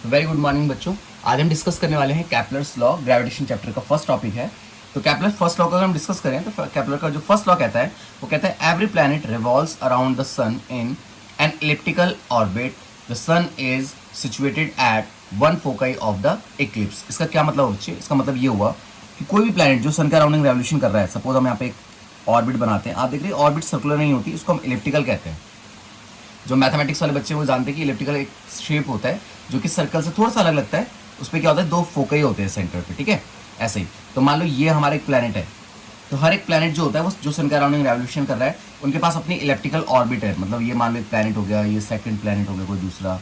Very good morning बच्चों। आज हम डिस्कस करने वाले हैं कैपलर्स लॉ, ग्रेविटेशन चैप्टर का फर्स्ट टॉपिक है। तो कैपलर फर्स्ट लॉ का अगर हम डिस्कस करें तो कैपलर का जो फर्स्ट लॉ कहता है वो कहता है every planet revolves around the sun in an elliptical orbit. The sun is situated at one foci of the eclipse. इसका क्या मतलब है बच्चे? इसका मतलब ये हुआ कि कोई भी प्लैनेट जो सन के अराउंडिंग रेवोल्यूशन कर रहा है, सपोज हम यहाँ पे एक ऑर्बिट बनाते हैं, आप देख रहे हैं ऑर्बिट सर्कुलर नहीं होती, इसको हम इलिप्टिकल कहते हैं। जो मैथमेटिक्स वाले बच्चे वो जानते हैं कि इलिप्टिकल एक शेप होता है जो कि सर्कल से थोड़ा सा अलग लगता है। उस पर क्या होता है, दो फोकई होते हैं सेंटर पे, ठीक है। ऐसे ही तो मान लो ये हमारा एक प्लैनेट है, तो हर एक प्लैनेट जो होता है वो जो सन के अराउंडिंग रेवोल्यूशन कर रहा है, उनके पास अपनी इलेक्ट्रिकल ऑर्बिट है। मतलब ये मान लो एक प्लैनेट हो गया, ये सेकंड प्लैनेट हो गया कोई दूसरा,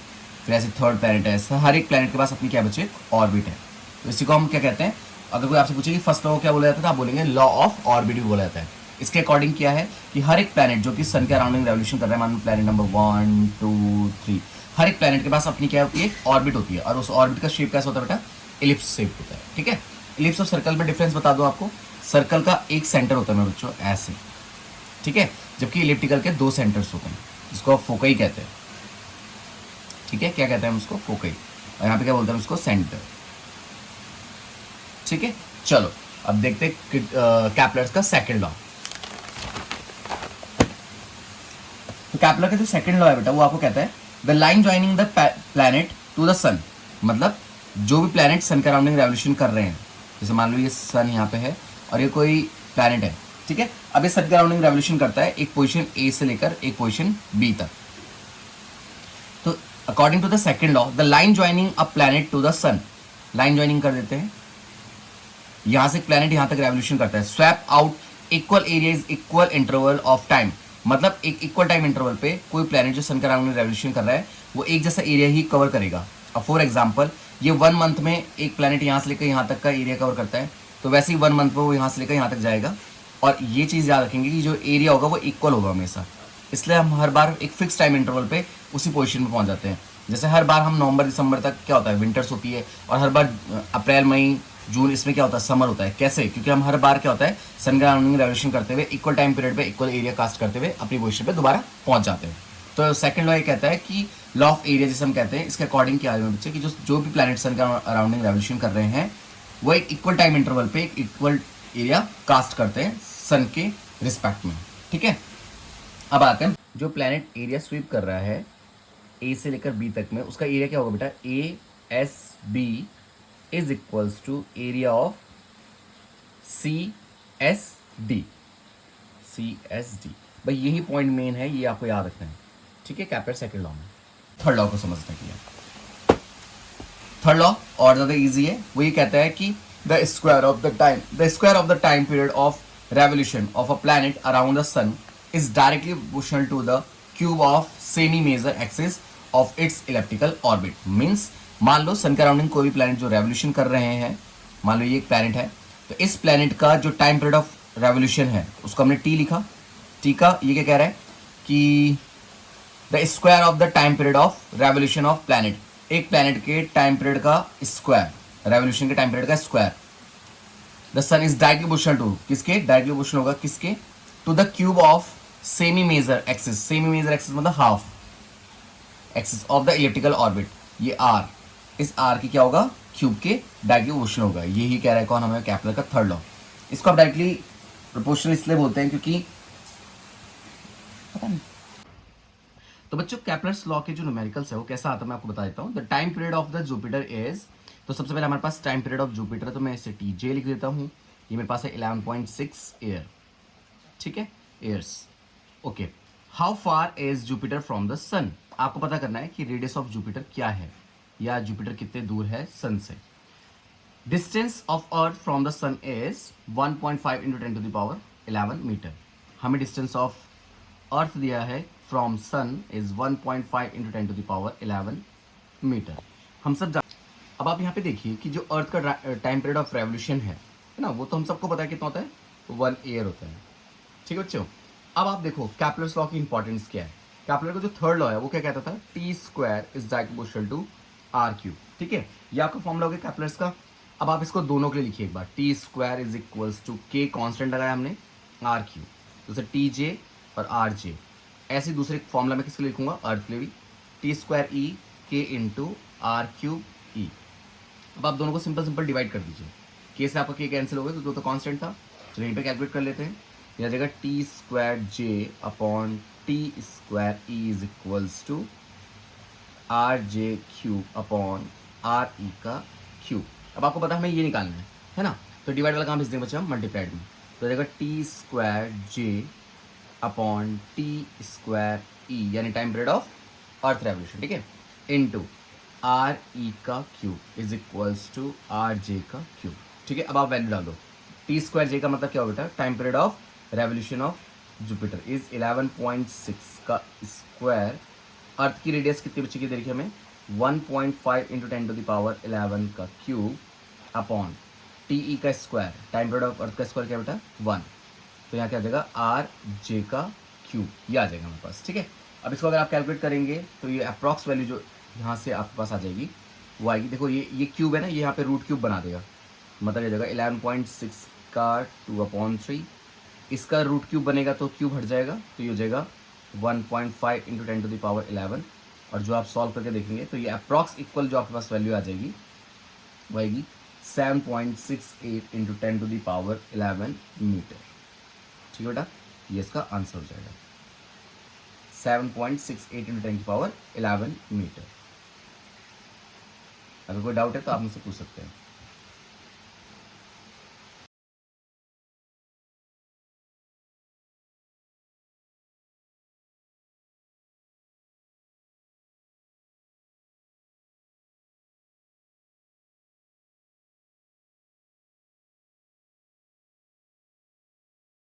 फिर ऐसे थर्ड प्लैनेट है। ऐसा हर एक प्लैनेट के पास अपनी क्या बच्चे ऑर्बिट है। तो इसी को हम क्या कहते हैं, अगर कोई आपसे पूछे कि फर्स्ट लॉ क्या बोला जाता है, तो आप बोलेंगे लॉ ऑफ ऑर्बिट भी बोला जाता है। इसके अकॉर्डिंग क्या है कि हर एक प्लैनेट जो कि सन के अराउंडिंग रेवोल्यूशन कर रहा है, मान लो प्लैनेट नंबर 1 2 3, हर एक प्लैनेट के पास अपनी क्या होती है, एक ऑर्बिट होती है। और उस ऑर्बिट का शेप कैसा होता है बेटा? इलिप्स शेप होता है, ठीक है। इलिप्स और सर्कल में डिफरेंस बता दो आपको। सर्कल का एक सेंटर होता है मेरे बच्चों ऐसे, ठीक है, जबकि इलिप्टिकल के दो सेंटर्स होते हैं जिसको आप फोकई कहते हैं, ठीक है। क्या कहते हैं हम उसको? फोकई। और यहाँ पे क्या बोलते हैं उसको? सेंटर, ठीक है। चलो अब देखते हैं कैपलर्स का सेकंड लॉ। तो कैपलर का जो सेकंड लॉ है बेटा वो आपको कहता है the line joining the planet to the sun. मतलब जो भी प्लैनेट सन के अराउंडिंग रेवोल्यूशन कर रहे हैं, जैसे मान लो ये सन यहाँ पे है और ये कोई प्लैनेट है, ठीक है। अब ये सन के अराउंडिंग रेवोल्यूशन करता है एक पोजीशन ए से लेकर एक पोजीशन बी तक। तो according to the second law the line joining a planet to the sun, line joining कर देते हैं, यहां से प्लैनेट यहां तक रेवोल्यूशन करता है, swap out equal area is equal interval of time. मतलब एक इक्वल टाइम इंटरवल पे कोई प्लैनेट जो सन के अराउंड रेवोल्यूशन कर रहा है वो एक जैसा एरिया ही कवर करेगा। अब फॉर एग्जांपल ये 1 मंथ में एक प्लैनेट यहां से लेकर यहां तक का एरिया कवर करता है, तो वैसे ही 1 मंथ में वो यहां से लेकर यहां तक जाएगा। और ये चीज़ याद रखेंगे कि जो एरिया होगा वो इक्वल होगा हमेशा, इसलिए हम हर बार एक फिक्स टाइम इंटरवल पे उसी पोजीशन पे पहुंच जाते हैं। जैसे हर बार हम नवंबर दिसंबर तक क्या होता है, विंटर्स होती है, और हर बार अप्रैल मई जून इसमें क्या होता है, समर होता है। कैसे? क्योंकि हम हर बार क्या होता है सन के अराउंडिंग रेवोल्यूशन करते हुए इक्वल टाइम पीरियड पे इक्वल एरिया कास्ट करते हुए अपनी पोजीशन पे दोबारा पहुंच जाते हैं। तो सेकंड लॉ ये कहता है कि लॉ ऑफ एरिया जिसे हम कहते हैं, इसके अकॉर्डिंग क्या है बच्चे कि जो भी प्लैनेट सन के अराउंडिंग रेवोल्यूशन कर रहे हैं वो एक इक्वल टाइम इंटरवल पे एक इक्वल एरिया कास्ट करते हैं सन के रिस्पेक्ट में, ठीक है। अब आते हैं जो प्लैनेट एरिया स्वीप कर रहा है ए से लेकर बी तक में, उसका एरिया क्या होगा बेटा? A S B is equals to area of C S D. C S D भाई यही पॉइंट मेन है, ये आपको याद रखना है, ठीक है। कैपलर सेकंड लॉ में थर्ड लॉ को समझने के लिए, थर्ड लॉ और ज्यादा इजी है। वो ये कहता है कि the square of the time period of revolution of a planet around the sun is directly proportional to the cube of semi major axis of its elliptical orbit. Means मान लो सन के अराउंडिंग कोई भी प्लैनेट जो रेवोल्यूशन कर रहे हैं, मान लो ये एक प्लैनेट है, तो इस प्लैनेट का जो टाइम पीरियड ऑफ रेवोल्यूशन है उसको हमने टी लिखा। टी का ये क्या कह रहा है कि the square of the time period of revolution of planet, एक प्लैनेट के टाइम पीरियड का स्क्वायर, रेवोल्यूशन के टाइम पीरियड का square. The sun is directly proportional to किसके? डायरेक्टली प्रोपोर्शनल होगा किसके? To the cube of semi major axis. Semi major axis मतलब half axis of the elliptical orbit, ये R, इस R की क्या होगा? क्यूब के डायरेक्टली प्रोपोर्शनल होगा। यही कह रहा है कौन? हमें कैपलर का थर्ड लॉ। इसको आप डायरेक्टली प्रोपोर्शनल इसलिए बोलते हैं क्योंकि पता नहीं। तो बच्चों कैपलर्स लॉ के जो न्यूमेरिकल्स है वो कैसा आता है मैं आपको बता देता हूँ। The time period of the Jupiter is, तो सबसे पहले हमारे पास टाइम पीरियड ऑफ जुपिटर है, तो मैं इसे टी जे लिख देता हूँ। ये मेरे पास है 11.6 ईयर, ठीक है, years, okay. How far is Jupiter from the sun? आपको पता करना है कि रेडियस ऑफ जुपिटर क्या है, या जुपिटर कितने दूर है सन से। Distance of earth from the sun is 1.5 into 10 to the power 11 metre. हमें डिस्टेंस ऑफ अर्थ दिया है from sun is 1.5 into 10 to the power 11 metre. हम सब अब आप यहाँ पे देखिए कि जो अर्थ का टाइम पीरियड ऑफ रेवोल्यूशन है ना, वो तो हम सबको पता है कितना होता है, 1 ईयर होता है, ठीक है बच्चों। अब आप देखो कैपलर्स लॉ की इंपॉर्टेंस क्या है। कैपलर का जो थर्ड लॉ है वो क्या कहता था? T square is directly proportional to R cube, ठीक है। ये आपका फॉर्मूला हो गया कैपलर्स का। अब आप इसको दोनों के लिए लिखिए एक बार, T square is equals to K constant लगाया हमने, आर क्यूब, जैसे टी जे और आर जे। ऐसे दूसरे फॉर्मूला में किसके लिए लिखूंगा? अर्थ के लिए भी, टी स्क्वायर ई के इंटू आर क्यूब ई। अब आप दोनों को सिंपल सिंपल डिवाइड कर दीजिए, के से आपका के कैंसिल हो गया तो दो तो कांस्टेंट था। चलो यहीं पे कैलकुलेट कर लेते हैं। यह आ जाएगा T square J upon T square E is equals to R J cube upon R E का क्यूब। अब आपको पता है हमें ये निकालना है ना, तो डिवाइड वाला काम भेज देंगे बच्चे हम मल्टीप्लाइड में, तो आ जाएगा T square J upon T square E यानी time period of earth revolution, ठीक है, इनटू आर ई का cube is equals to R J का क्यूब। ठीक है, अब आप वैल्यू डाल दो। टी स्क्वायर जे का मतलब क्या हो बेटा, time period of revolution of Jupiter is 11.6 का स्क्वायर। अर्थ की रेडियस कितनी बची की देखिए हमें 1.5 इंटू 10⁻11 का क्यूब अपॉन टी ई का स्क्वायर, टाइम पीरियड ऑफ अर्थ का स्क्वायर क्या बेटा 1, तो यहाँ क्या आ जाएगा आर जे का क्यूब, ये आ जाएगा हमारे पास। ठीक है, अब इसको अगर आप कैलकुलेट करेंगे तो ये अप्रॉक्स वैल्यू जो यहाँ से आपके पास आ जाएगी वो आएगी, देखो ये क्यूब है ना, ये यहाँ पे रूट क्यूब बना देगा, मतलब ये जगह 11.6 का 2/3, इसका रूट क्यूब बनेगा तो क्यूब हट जाएगा, तो ये हो जाएगा 1.5 इंटू 10⁻11, और जो आप सॉल्व करके देखेंगे तो ये अप्रॉक्स इक्वल जो आपके पास वैल्यू आ जाएगी वो आएगी 7.68 इंटू 10⁻11 मीटर। ठीक है बेटा, ये इसका आंसर हो जाएगा 7.68 इंटू 10⁻11 मीटर। अगर कोई डाउट है तो आप मुझसे पूछ सकते हैं।